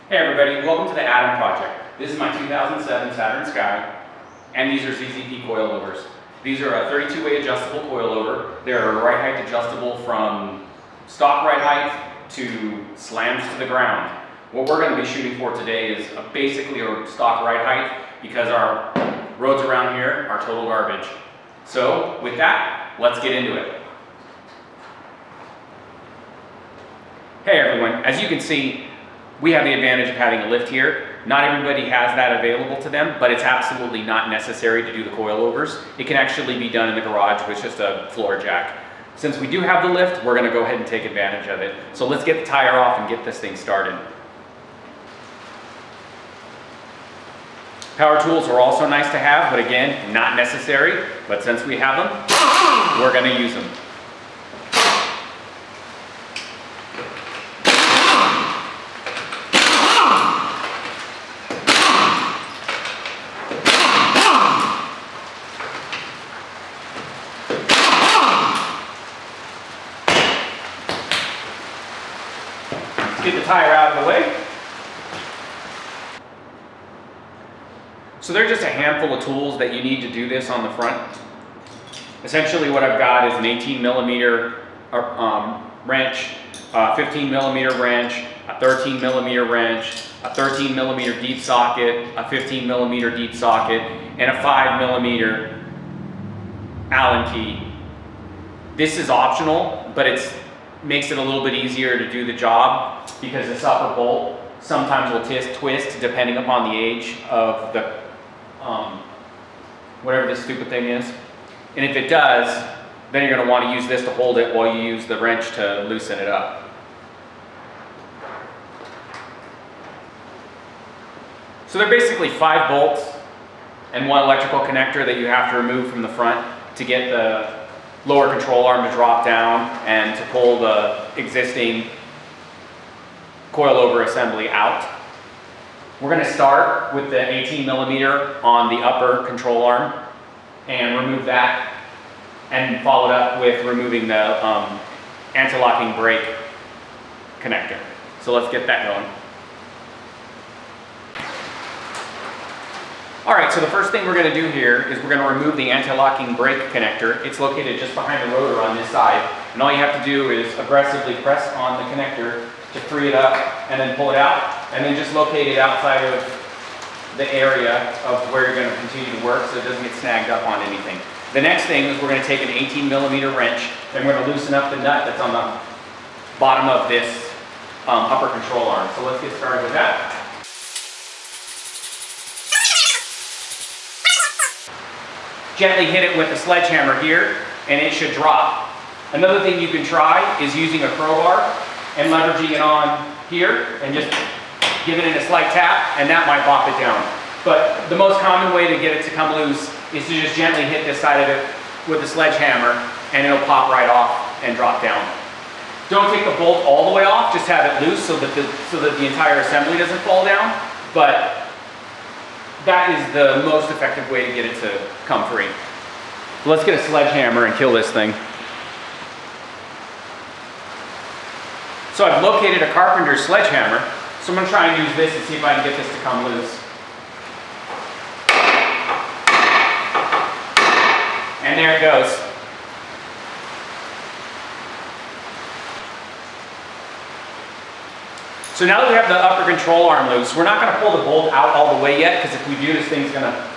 Hey everybody, welcome to the Atom Project. This is my 2007 Saturn Sky, and these are ZZP coilovers. These are a 32-way adjustable coilover. They're right height adjustable from stock right height to slams to the ground. What we're going to be shooting for today is basically a stock right height because our roads around here are total garbage. So with that, let's get into it. Hey everyone, as you can see, we have the advantage of having a lift here. Not everybody has that available to them, but it's absolutely not necessary to do the coilovers. It can actually be done in the garage with just a floor jack. Since we do have the lift, we're going to go ahead and take advantage of it. So let's get the tire off and get this thing started. Power tools are also nice to have, but again, not necessary. But since we have them, we're going to use them. Get the tire out of the way. So they're just a handful of tools that you need to do this on the front. Essentially what I've got is an 18mm wrench, a 15mm wrench, a 13mm wrench, a 13mm deep socket, a 15mm deep socket, and a 5mm Allen key. This is optional, but it makes it a little bit easier to do the job because this upper bolt sometimes will twist depending upon the age of the whatever this stupid thing is. And if it does, then you're going to want to use this to hold it while you use the wrench to loosen it up. So they're basically 5 bolts and 1 electrical connector that you have to remove from the front to get the lower control arm to drop down and to pull the existing coilover assembly out. We're going to start with the 18mm on the upper control arm and remove that, and follow it up with removing the anti-locking brake connector. So let's get that going. Alright, so the first thing we're going to do here is we're going to remove the anti-locking brake connector. It's located just behind the rotor on this side, and all you have to do is aggressively press on the connector to free it up and then pull it out, and then just locate it outside of the area of where you're going to continue to work so it doesn't get snagged up on anything. The next thing is we're going to take an 18mm wrench and we're going to loosen up the nut that's on the bottom of this upper control arm. So let's get started with that. Gently hit it with a sledgehammer here and it should drop. Another thing you can try is using a crowbar and leveraging it on here and just giving it a slight tap, and that might bop it down. But the most common way to get it to come loose is to just gently hit this side of it with a sledgehammer and it'll pop right off and drop down. Don't take the bolt all the way off, just have it loose so that the entire assembly doesn't fall down, but that is the most effective way to get it to come free. So let's get a sledgehammer and kill this thing. So I've located a carpenter's sledgehammer, so I'm going to try and use this and see if I can get this to come loose. And there it goes. So now that we have the upper control arm loose, we're not going to pull the bolt out all the way yet, because if we do, this thing's going to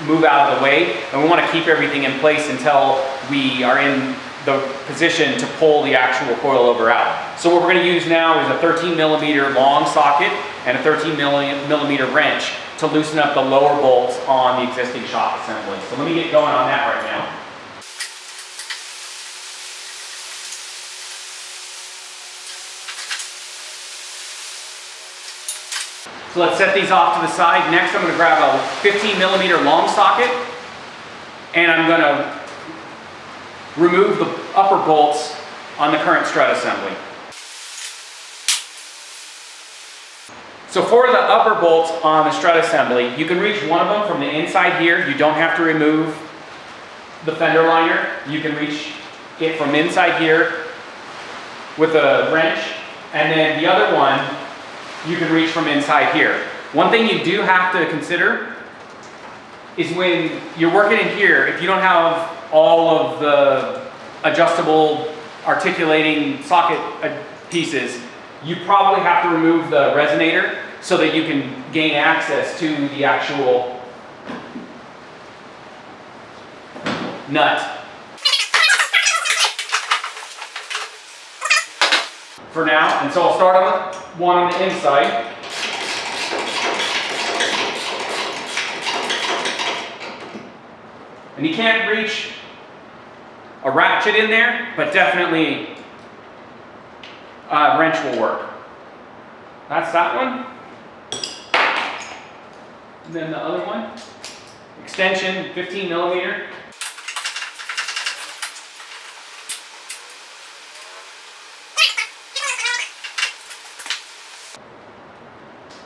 move out of the way, and we want to keep everything in place until we are in the position to pull the actual coilover out. So what we're going to use now is a 13mm long socket and a 13mm wrench to loosen up the lower bolts on the existing shop assembly. So let me get going on that right now. So let's set these off to the side. Next I'm going to grab a 15mm long socket and I'm going to remove the upper bolts on the current strut assembly. So for the upper bolts on the strut assembly, you can reach one of them from the inside here. You don't have to remove the fender liner. You can reach it from inside here with a wrench, and then the other one you can reach from inside here. One thing you do have to consider is when you're working in here, if you don't have all of the adjustable articulating socket pieces, you probably have to remove the resonator so that you can gain access to the actual nut. For now, and so I'll start on the one on the inside. And you can't reach a ratchet in there, but definitely a wrench will work. That's that one. And then the other one, extension 15 millimeter.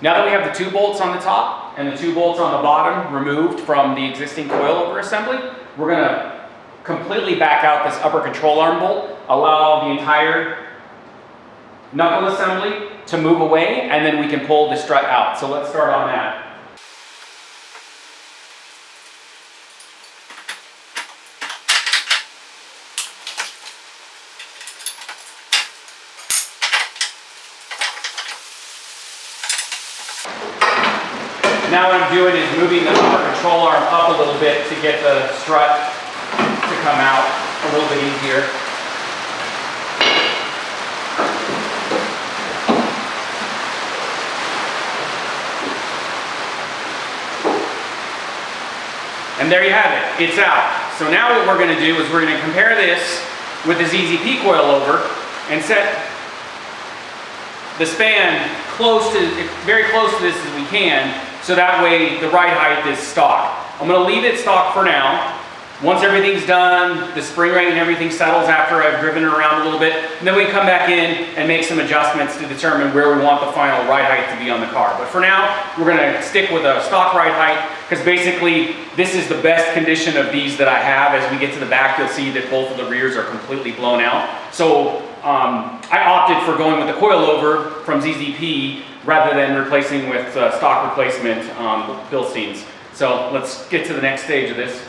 Now that we have the 2 bolts on the top and the 2 bolts on the bottom removed from the existing coilover assembly, we're going to completely back out this upper control arm bolt, allow the entire knuckle assembly to move away, and then we can pull the strut out. So let's start on that. Now what I'm doing is moving the upper control arm up a little bit to get the strut to come out a little bit easier. And there you have it, it's out. So now what we're going to do is we're going to compare this with the ZZP coilover and set the span very close to this as we can, so that way the ride height is stock. I'm going to leave it stock for now. Once everything's done, the spring rate and everything settles after I've driven it around a little bit, and then we come back in and make some adjustments to determine where we want the final ride height to be on the car. But for now, we're going to stick with a stock ride height, because basically this is the best condition of these that I have. As we get to the back, you'll see that both of the rears are completely blown out. So I opted for going with the coilover from ZZP rather than replacing with stock replacement Bilsteins. So let's get to the next stage of this.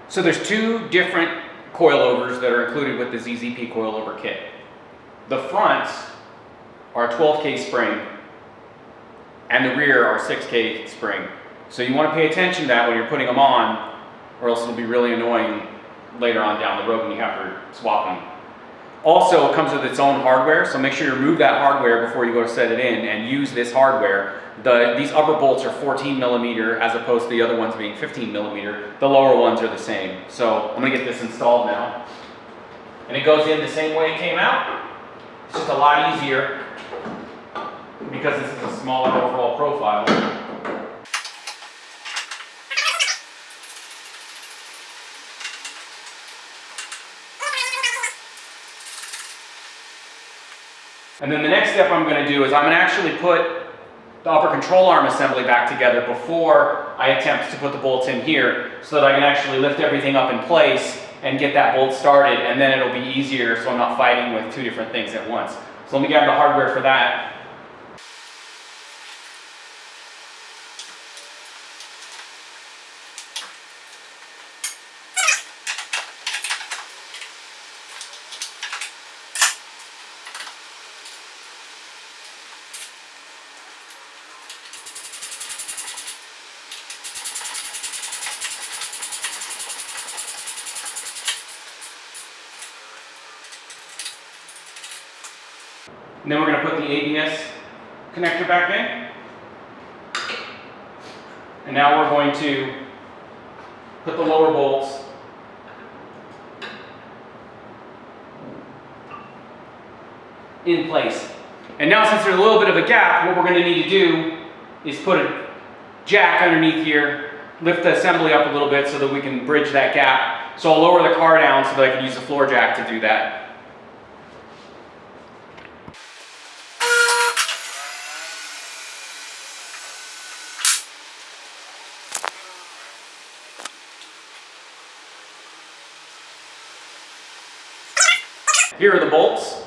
So there's 2 different coilovers that are included with the ZZP coilover kit. The fronts are 12K spring and the rear are 6K spring. So you want to pay attention to that when you're putting them on, or else it'll be really annoying later on down the road when you have to swap them. Also, it comes with its own hardware, so make sure you remove that hardware before you go to set it in and use this hardware. These upper bolts are 14 millimeter as opposed to the other ones being 15 millimeter. The lower ones are the same. So I'm going to get this installed now. And it goes in the same way it came out. It's just a lot easier because this is a smaller overall profile. And then the next step I'm going to do is I'm going to actually put the upper control arm assembly back together before I attempt to put the bolts in here, so that I can actually lift everything up in place and get that bolt started, and then it'll be easier so I'm not fighting with 2 different things at once. So let me grab the hardware for that. And then we're going to put the ABS connector back in. And now we're going to put the lower bolts in place. And now, since there's a little bit of a gap, what we're going to need to do is put a jack underneath here, lift the assembly up a little bit so that we can bridge that gap. So I'll lower the car down so that I can use the floor jack to do that. Here are the bolts.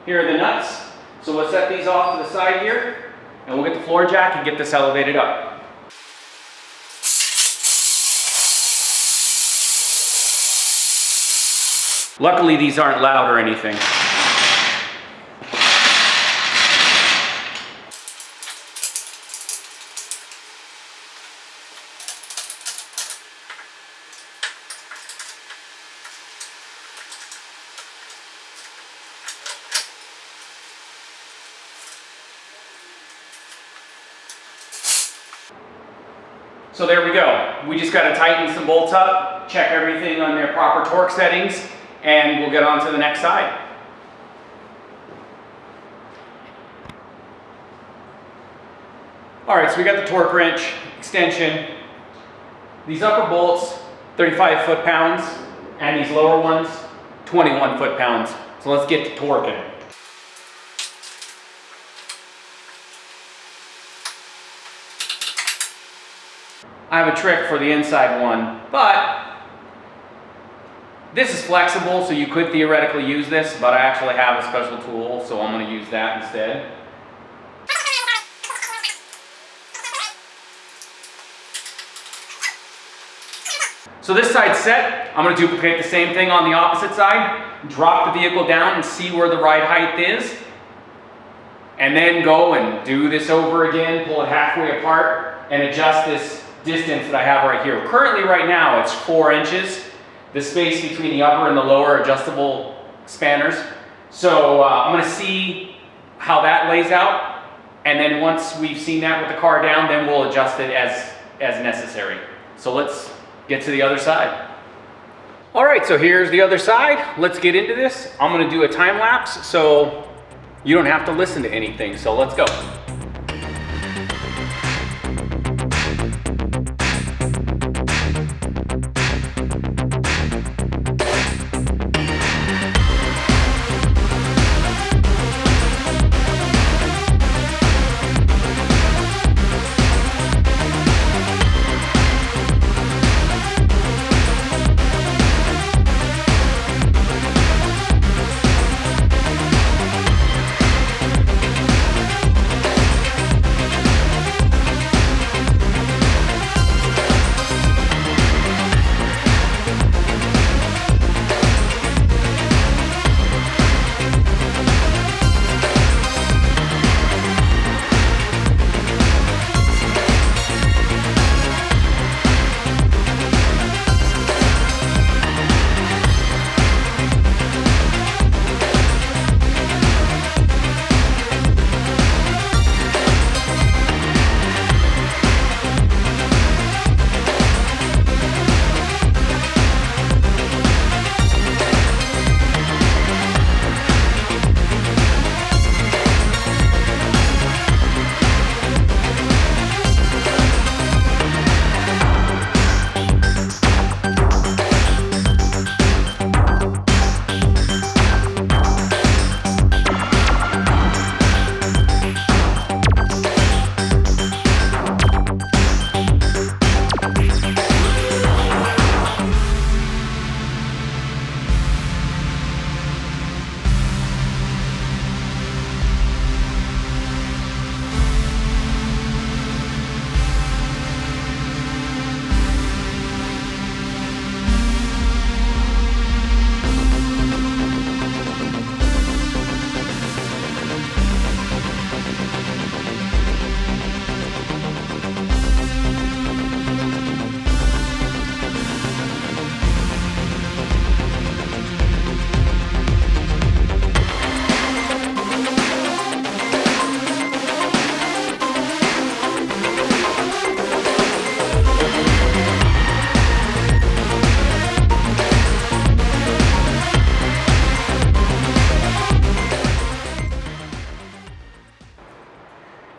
Here are the nuts. So we'll set these off to the side here, and we'll get the floor jack and get this elevated up. Luckily, these aren't loud or anything. So there we go. We just got to tighten some bolts up, check everything on their proper torque settings, and we'll get on to the next side. All right, so we got the torque wrench extension. These upper bolts, 35 foot-pounds, and these lower ones, 21 foot-pounds. So let's get to torquing. I have a trick for the inside one, but this is flexible, so you could theoretically use this, but I actually have a special tool, so I'm going to use that instead. So this side's set. I'm going to duplicate the same thing on the opposite side, drop the vehicle down and see where the ride height is, and then go and do this over again, pull it halfway apart, and adjust this distance that I have right here. Currently right now it's 4 inches, the space between the upper and the lower adjustable spanners. So I'm going to see how that lays out, and then once we've seen that with the car down, then we'll adjust it as necessary. So let's get to the other side. All right, so here's the other side. Let's get into this. I'm going to do a time lapse so you don't have to listen to anything. So let's go.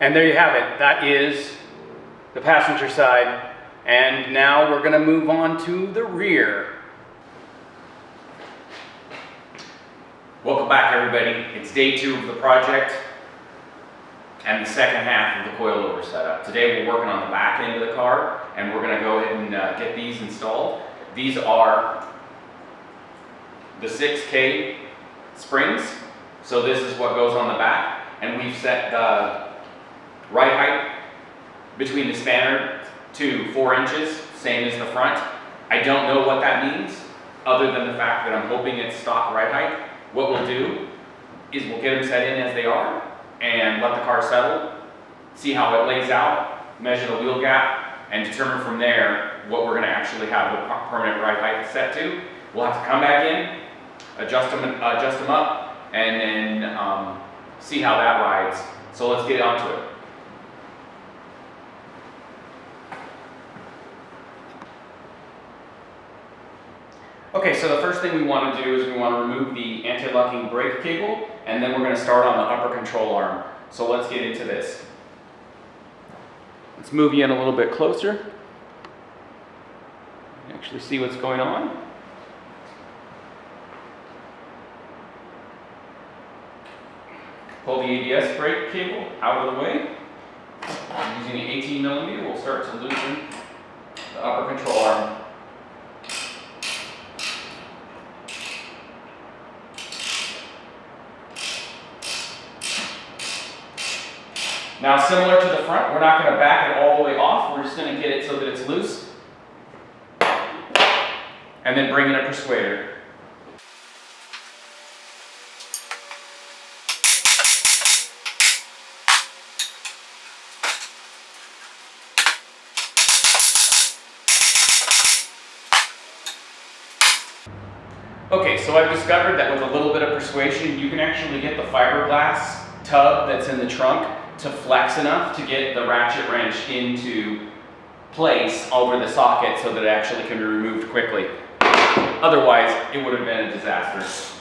And there you have it. That is the passenger side. And now we're going to move on to the rear. Welcome back, everybody. It's day 2 of the project and the second half of the coilover setup. Today we're working on the back end of the car, and we're going to go ahead and get these installed. These are the 6K springs. So this is what goes on the back, and we've set the ride height between the spanner to 4 inches, same as the front. I don't know what that means, other than the fact that I'm hoping it's stock ride height. What we'll do is we'll get them set in as they are, and let the car settle, see how it lays out, measure the wheel gap, and determine from there what we're going to actually have the permanent ride height set to. We'll have to come back in, adjust them up, and then see how that rides. So let's get onto it. Okay, so the first thing we want to do is we want to remove the anti-locking brake cable, and then we're going to start on the upper control arm. So let's get into this. Let's move you in a little bit closer. Actually see what's going on. Pull the ABS brake cable out of the way. Using an 18mm, we'll start to loosen the upper control arm. Now, similar to the front, we're not going to back it all the way off. We're just going to get it so that it's loose. And then bring in a persuader. Okay, so I've discovered that with a little bit of persuasion, you can actually get the fiberglass tub that's in the trunk to flex enough to get the ratchet wrench into place over the socket so that it actually can be removed quickly. Otherwise, it would have been a disaster.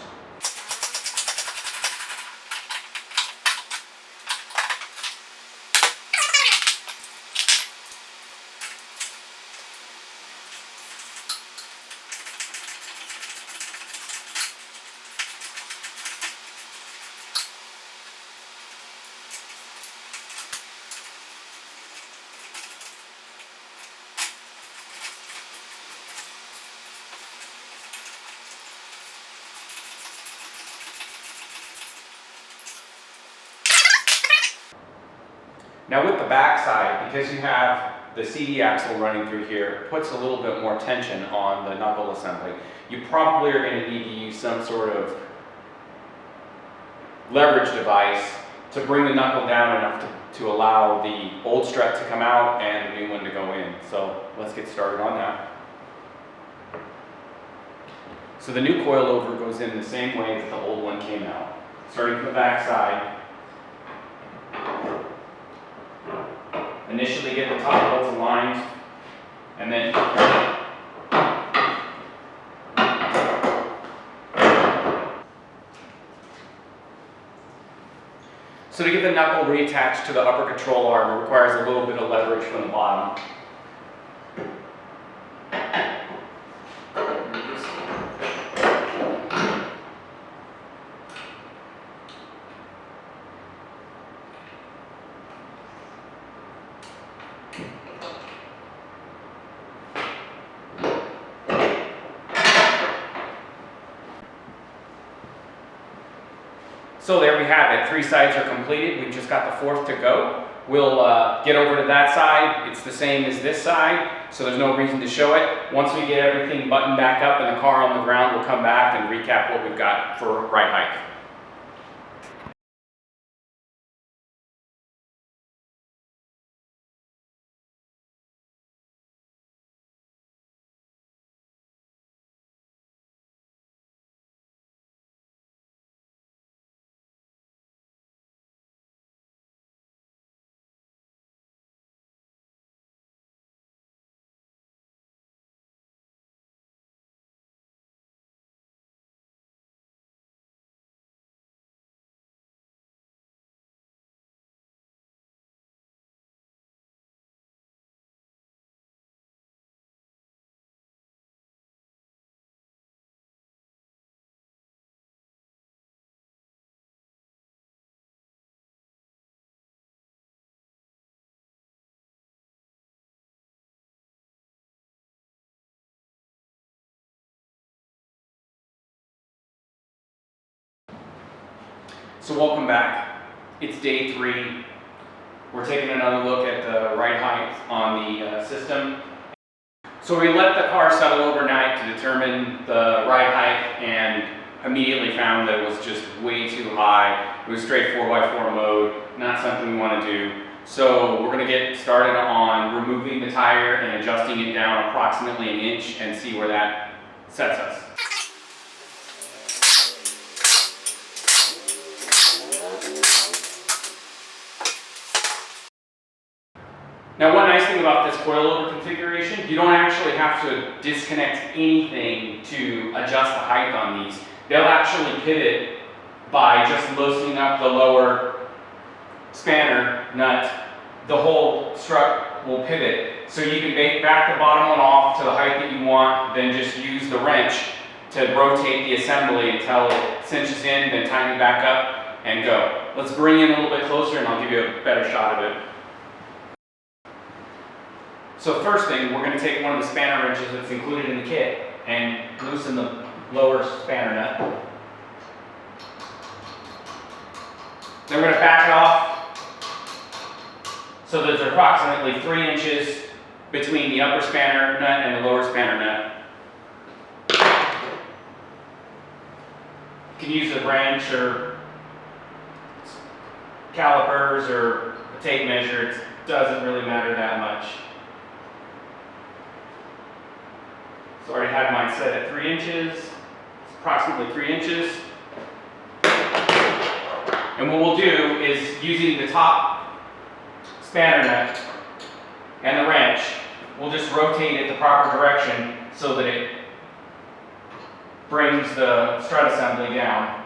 Now with the back side, because you have the CD axle running through here, it puts a little bit more tension on the knuckle assembly. You probably are going to need to use some sort of leverage device to bring the knuckle down enough to allow the old strut to come out and the new one to go in. So let's get started on that. So the new coilover goes in the same way that the old one came out. Starting from the back side. Initially get the top bolts aligned, and then so to get the knuckle reattached to the upper control arm, it requires a little bit of leverage from the bottom. So there we have it. 3 sides are completed. We've just got the 4th to go. We'll get over to that side. It's the same as this side, so there's no reason to show it. Once we get everything buttoned back up and the car on the ground, we'll come back and recap what we've got for ride height. So welcome back. It's day 3. We're taking another look at the ride height on the system. So we let the car settle overnight to determine the ride height and immediately found that it was just way too high. It was straight 4x4 mode, not something we want to do. So we're going to get started on removing the tire and adjusting it down approximately an inch and see where that sets us. Now, one nice thing about this coilover configuration, you don't actually have to disconnect anything to adjust the height on these. They'll actually pivot by just loosening up the lower spanner nut. The whole strut will pivot. So you can back the bottom one off to the height that you want, then just use the wrench to rotate the assembly until it cinches in, then tighten it back up and go. Let's bring in a little bit closer and I'll give you a better shot of it. So first thing, we're going to take one of the spanner wrenches that's included in the kit and loosen the lower spanner nut. Then we're going to back it off so there's approximately 3 inches between the upper spanner nut and the lower spanner nut. You can use a wrench or calipers or a tape measure. It doesn't really matter that much. So I already had mine set at 3 inches. It's approximately 3 inches. And what we'll do is, using the top spanner nut and the wrench, we'll just rotate it the proper direction so that it brings the strut assembly down.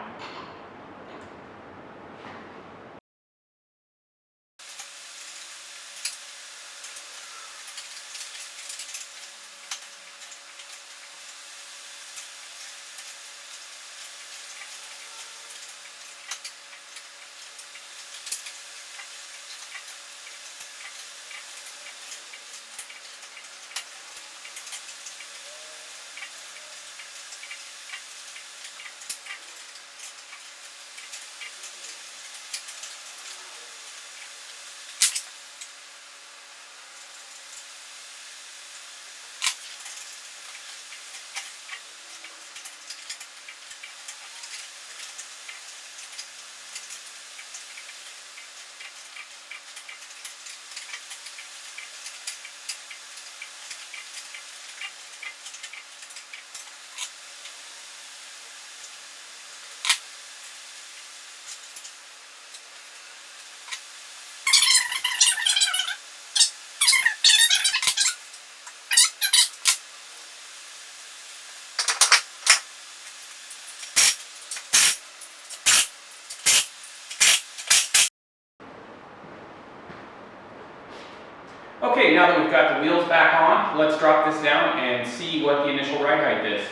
Okay, now that we've got the wheels back on, let's drop this down and see what the initial ride height is.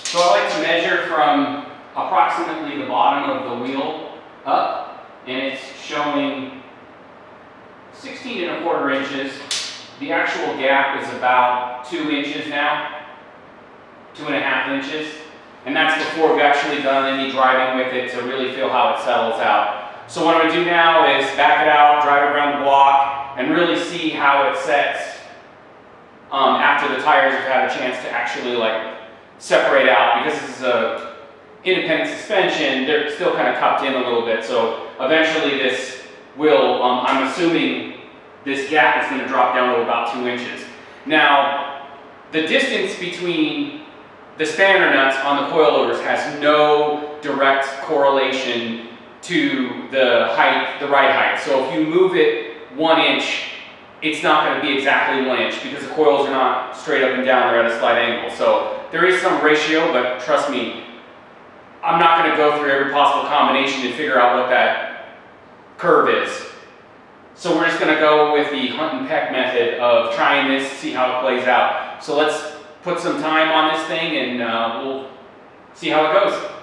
So I like to measure from approximately the bottom of the wheel up, and it's showing 16¼ inches. The actual gap is about 2 inches now, 2.5 inches, and that's before we've actually done any driving with it to really feel how it settles out. So what I'm going to do now is back it out, drive it around the block, and really see how it sets after the tires have had a chance to actually separate out. Because this is a independent suspension, they're still kind of cupped in a little bit, so eventually this will, I'm assuming, this gap is going to drop down to about 2 inches. Now, the distance between the spanner nuts on the coilovers has no direct correlation to the height, the ride height. So if you move it 1 inch, it's not going to be exactly 1 inch because the coils are not straight up and down, they're at a slight angle. So there is some ratio, but trust me, I'm not going to go through every possible combination and figure out what that curve is. So we're just going to go with the hunt and peck method of trying this, see how it plays out. So let's put some time on this thing and we'll see how it goes.